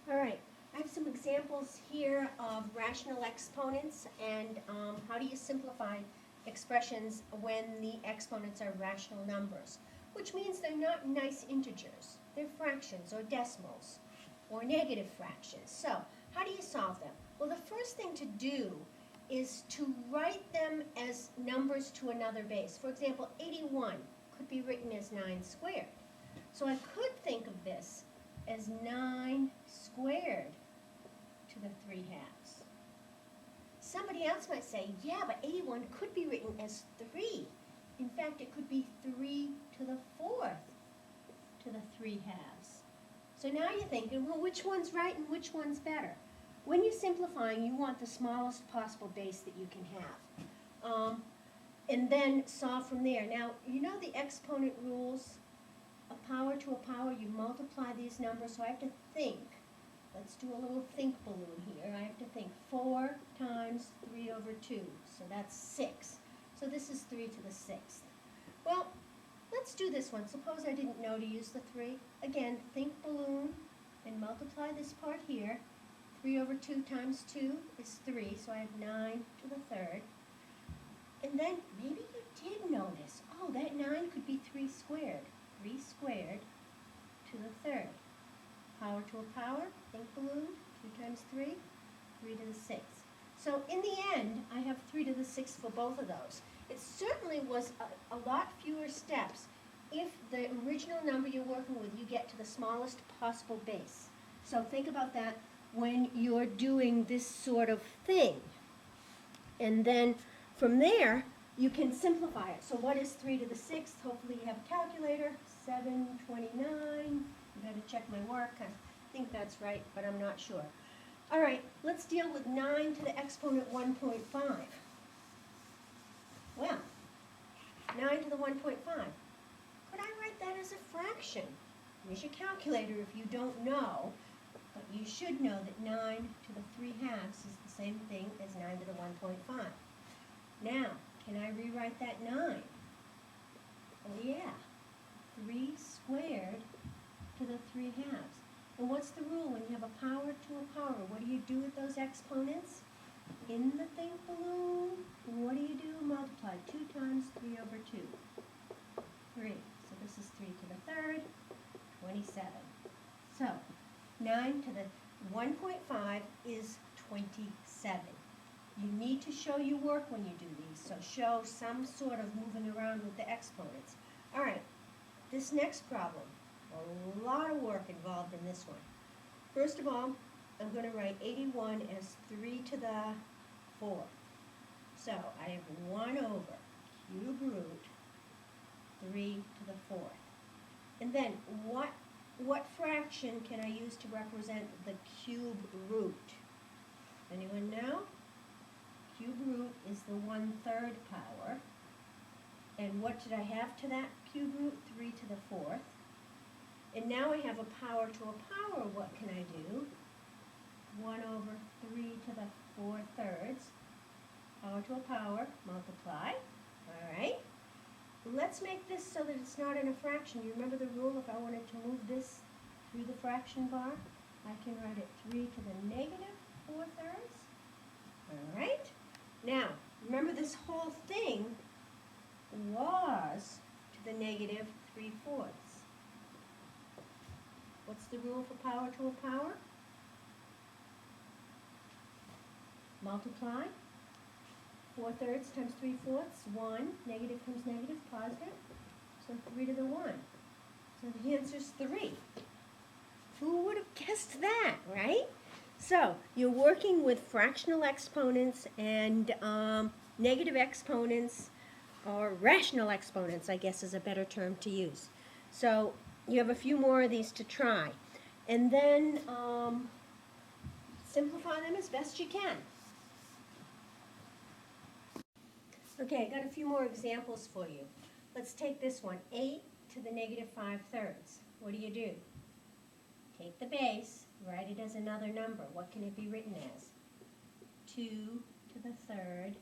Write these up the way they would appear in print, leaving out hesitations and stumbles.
All right, I have some examples here of rational exponents and how do you simplify expressions when the exponents are rational numbers, which means they're not nice integers. They're fractions or decimals or negative fractions. So how do you solve them? Well, the first thing to do is to write them as numbers to another base. For example, 81 could be written as 9 squared. So I could think of this as 9 squared to the 3 halves. Somebody else might say, yeah, but 81 could be written as 3. In fact, it could be 3 to the 4th to the 3 halves. So now you're thinking, well, which one's right and which one's better? When you're simplifying, you want the smallest possible base that you can have. And then solve from there. Now, you know the exponent rules? A power to a power, you multiply these numbers, so I have to think. Let's do a little think balloon here. I have to think 4 times 3 over 2, so that's 6. So this is 3 to the 6th. Well, let's do this one. Suppose I didn't know to use the 3. Again, think balloon and multiply this part here. 3 over 2 times 2 is 3, so I have 9 to the 3rd. And then maybe you did notice, oh, that 9 could be 3 squared. 3 squared to the 3rd. Power to a power, think balloon, 2 times 3, 3 to the 6th. So in the end, I have 3 to the 6th for both of those. It certainly was a lot fewer steps if the original number you're working with, you get to the smallest possible base. So think about that when you're doing this sort of thing. And then from there, you can simplify it. So what is 3 to the 6th? Hopefully you have a calculator. 729. You better check my work. I think that's right, but I'm not sure. All right, let's deal with 9 to the exponent 1.5. Well, 9 to the 1.5. Could I write that as a fraction? Use your calculator if you don't know, but you should know that 9 to the 3 halves is the same thing as 9 to the 1.5. Now, can I rewrite that 9? Oh yeah, 3 squared to the 3 halves. And what's the rule when you have a power to a power? What do you do with those exponents? In the think balloon, what do you do? Multiply 2 times 3 over 2. 3. So this is 3 to the 3rd, 27. So 9 to the 1.5 is 27. You need to show your work when you do these, so show some sort of moving around with the exponents. All right, this next problem, a lot of work involved in this one. First of all, I'm going to write 81 as 3 to the 4th. So I have 1 over cube root 3 to the 4th. And then what fraction can I use to represent the cube root? Anyone know? Cube root is the 1/3 power. And what did I have to that cube root? 3 to the 4th. And now I have a power to a power. What can I do? 1 over 3 to the 4/3. Power to a power, multiply. All right. Let's make this so that it's not in a fraction. You remember the rule? If I wanted to move this through the fraction bar, I can write it 3 to the negative 4/3. All right. Now, remember this whole thing was to the negative 3/4. What's the rule for power to a power? Multiply. 4/3 times 3/4, 1. Negative times negative, positive. So 3 to the 1. So the answer's 3. Who would have guessed that, right? So you're working with fractional exponents and negative exponents, or rational exponents, I guess is a better term to use. So you have a few more of these to try. And then simplify them as best you can. Okay, I got a few more examples for you. Let's take this one, 8 to the negative 5/3. What do? Take the base, write it as another number. What can it be written as? 2 to the 3rd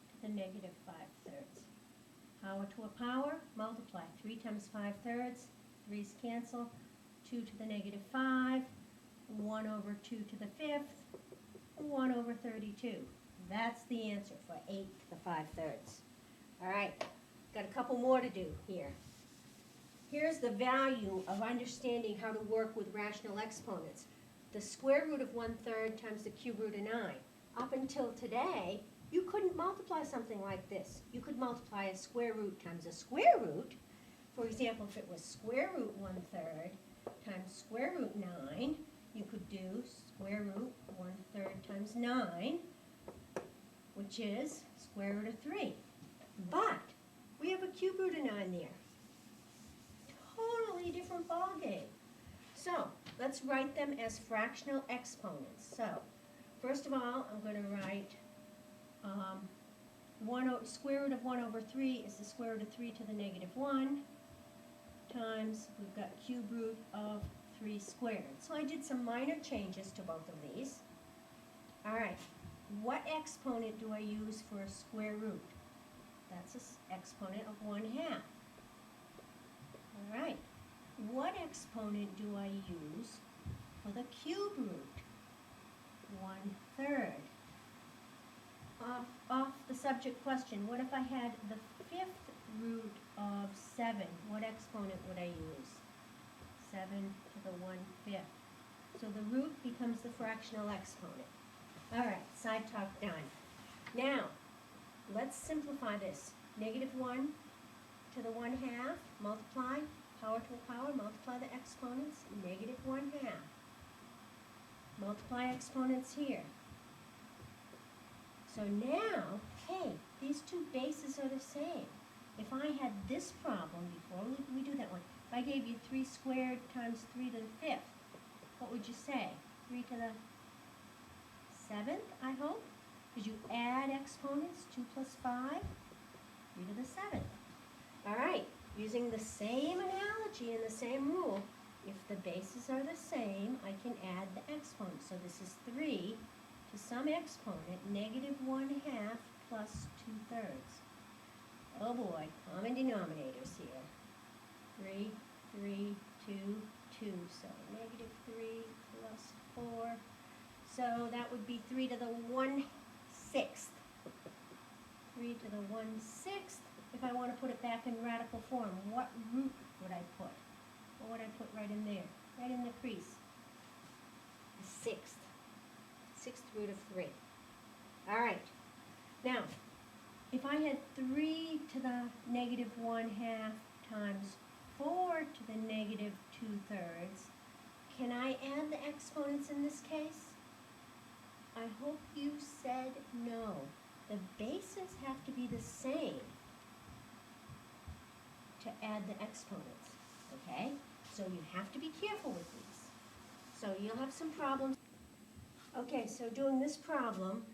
to the negative 5/3. Power to a power, multiply. 3 times 5/3, 3's cancel. 2 to the negative 5, 1 over 2 to the 5th, 1 over 32. That's the answer for 8 to the 5/3. All right, got a couple more to do here. Here's the value of understanding how to work with rational exponents. The square root of 1/3 times the cube root of 9. Up until today, you couldn't multiply something like this. You could multiply a square root times a square root. For example, if it was square root 1/3 times square root 9, you could do square root 1/3 times 9, which is square root of 3. But we have a cube root of 9 there. Totally different ballgame. So let's write them as fractional exponents. So first of all, I'm going to write square root of 1 over 3 is the square root of 3 to the negative 1 times, we've got cube root of 3 squared. So I did some minor changes to both of these. All right, what exponent do I use for a square root? That's an exponent of 1/2. All right, what exponent do I use for the cube root? 1/3. Off the subject question, what if I had the 5th root of 7? What exponent would I use? 7 to the 1/5. So the root becomes the fractional exponent. All right, side talk done. Now, let's simplify this. -1 to the 1/2, multiply, power to a power, multiply the exponents, -1/2. Multiply exponents here. So now, hey, these two bases are the same. If I had this problem before, we do that one. If I gave you 3 squared times 3 to the 5th, what would you say? 3 to the 7th, I hope? Because you add exponents, 2 plus 5, 3 to the 7th. All right, using the same analogy and the same rule, if the bases are the same, I can add the exponents. So this is 3 to some exponent, -1/2 plus 2/3. Oh boy, common denominators here. 3, 3, 2, 2. So -3 plus 4. So that would be 3 to the 1/6. 3 to the 1/6. If I want to put it back in radical form, what root would I put? What would I put right in there? Right in the crease. The 6th. 6th root of 3. All right. Now, if I had 3 to the -1/2 times 4 to the -2/3, can I add the exponents in this case? I hope you said no. The bases have to be the same to add the exponents, okay? So you have to be careful with these. So you'll have some problems. Okay, so doing this problem,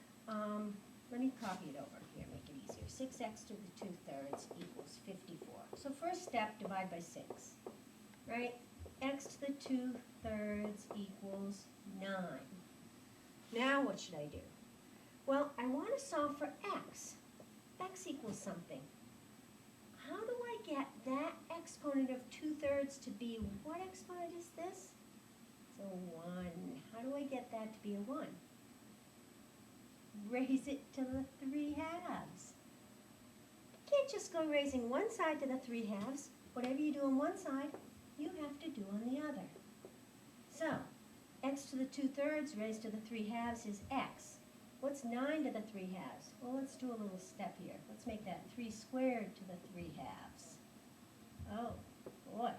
let me copy it over here, make it easier. 6x to the 2/3 equals 54. So first step, divide by 6, right? X to the 2/3 equals 9. Now what should I do? Well, I want to solve for x. X equals something. How do I get that exponent of 2/3 to be, what exponent is this? It's a 1. How do I get that to be a 1? Raise it to the 3/2. You can't just go raising one side to the 3/2. Whatever you do on one side, you have to do on the other. So, x to the 2/3 raised to the 3/2 is x. What's 9 to the 3/2? Well, let's do a little step here. Let's make that 3 squared to the 3/2. Oh, boy.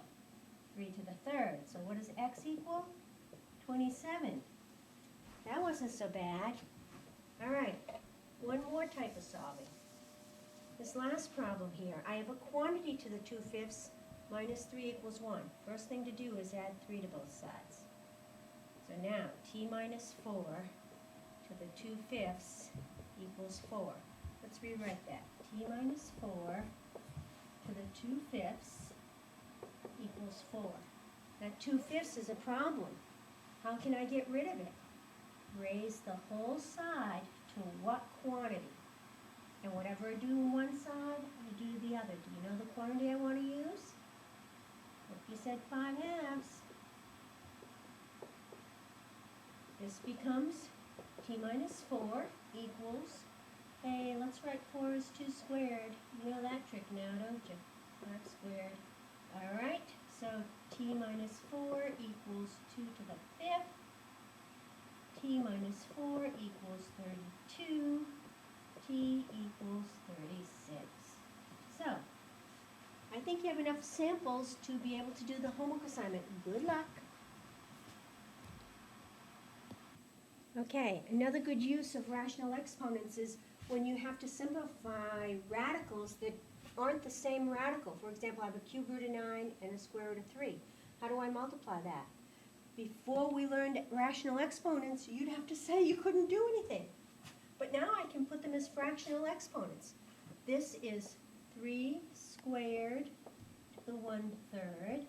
3 to the 3rd. So what does x equal? 27. That wasn't so bad. All right, one more type of solving. This last problem here, I have a quantity to the 2/5 minus 3 equals 1. First thing to do is add 3 to both sides. So now, t minus 4 to the 2/5 equals 4. Let's rewrite that. T minus 4 to the 2/5 equals 4. That 2/5 is a problem. How can I get rid of it? Raise the whole side to what quantity? And whatever I do on one side, I do the other. Do you know the quantity I want to use? Hope you said 5/2. this becomes t minus 4 equals, hey, let's write 4 as 2 squared. You know that trick now, don't you? 5 squared. All right, so t minus 4 equals 2 to the 5th. T minus 4 equals 32. T equals 36. So, I think you have enough samples to be able to do the homework assignment. Good luck. Okay, another good use of rational exponents is when you have to simplify radicals that aren't the same radical. For example, I have a cube root of 9 and a square root of 3. How do I multiply that? Before we learned rational exponents, you'd have to say you couldn't do anything. But now I can put them as fractional exponents. This is 3 squared to the 1/3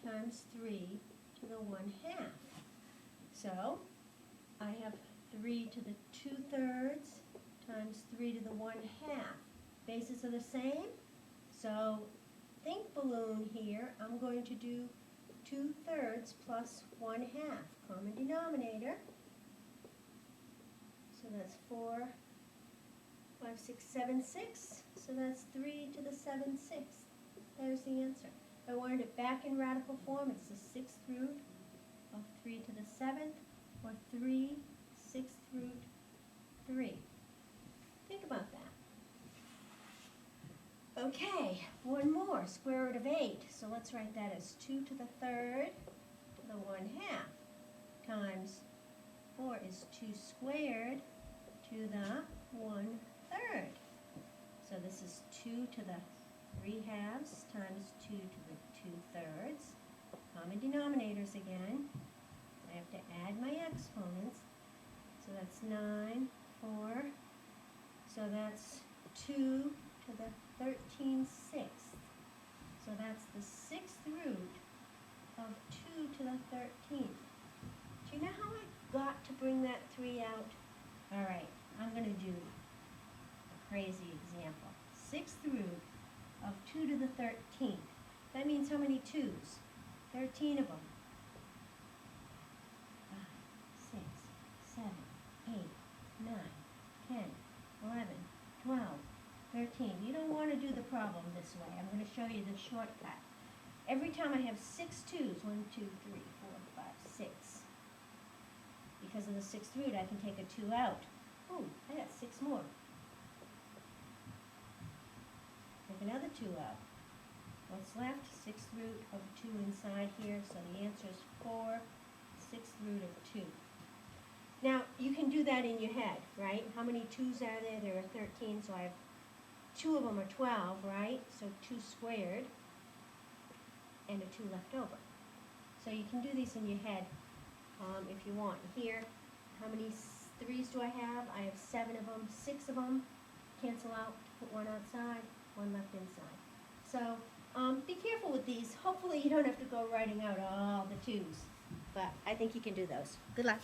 times 3 to the 1/2. So I have 3 to the 2/3 times 3 to the 1/2. Bases are the same, so think balloon here. I'm going to do 2/3 plus 1/2, common denominator. So that's 4, 5, 6, 7, 6. So that's 3 to the 7/6. There's the answer. If I wanted it back in radical form, it's the 6th root of 3 to the 7th, or 3 6th root 3. Think about that. Okay, one more, square root of 8. So let's write that as 2 to the 3rd to the 1/2 times 4 is 2 squared to the 1/3. So this is 2 to the 3/2 times 2 to the 2/3. Common denominators again. I have to add my exponents. So that's 9, 4. So that's 2 to the 13/6. So that's the 6th root of 2 to the 13th. Do you know how I got to bring that 3 out? All right, I'm going to do a crazy example. 6th root of 2 to the 13th. That means how many 2's? 13 of them. 5, 6, 7, 8, 9, 10, 11, 12, 13. You don't want to do the problem this way. I'm going to show you the shortcut. Every time I have 6 2's, 1, 2, 3, 4, 5, 6. Because of the 6th root, I can take a 2 out. Oh, I got 6 more. Take another 2 out. What's left? 6th root of 2 inside here, so the answer is 4, 6th root of 2. Now, you can do that in your head, right? How many 2's are there? There are 13, so I have 2 of them are 12, right? So 2 squared and a 2 left over. So you can do these in your head if you want. Here, how many 3's do I have? I have 7 of them, 6 of them. Cancel out, put 1 outside, 1 left inside. So be careful with these. Hopefully you don't have to go writing out all the 2's, but I think you can do those. Good luck.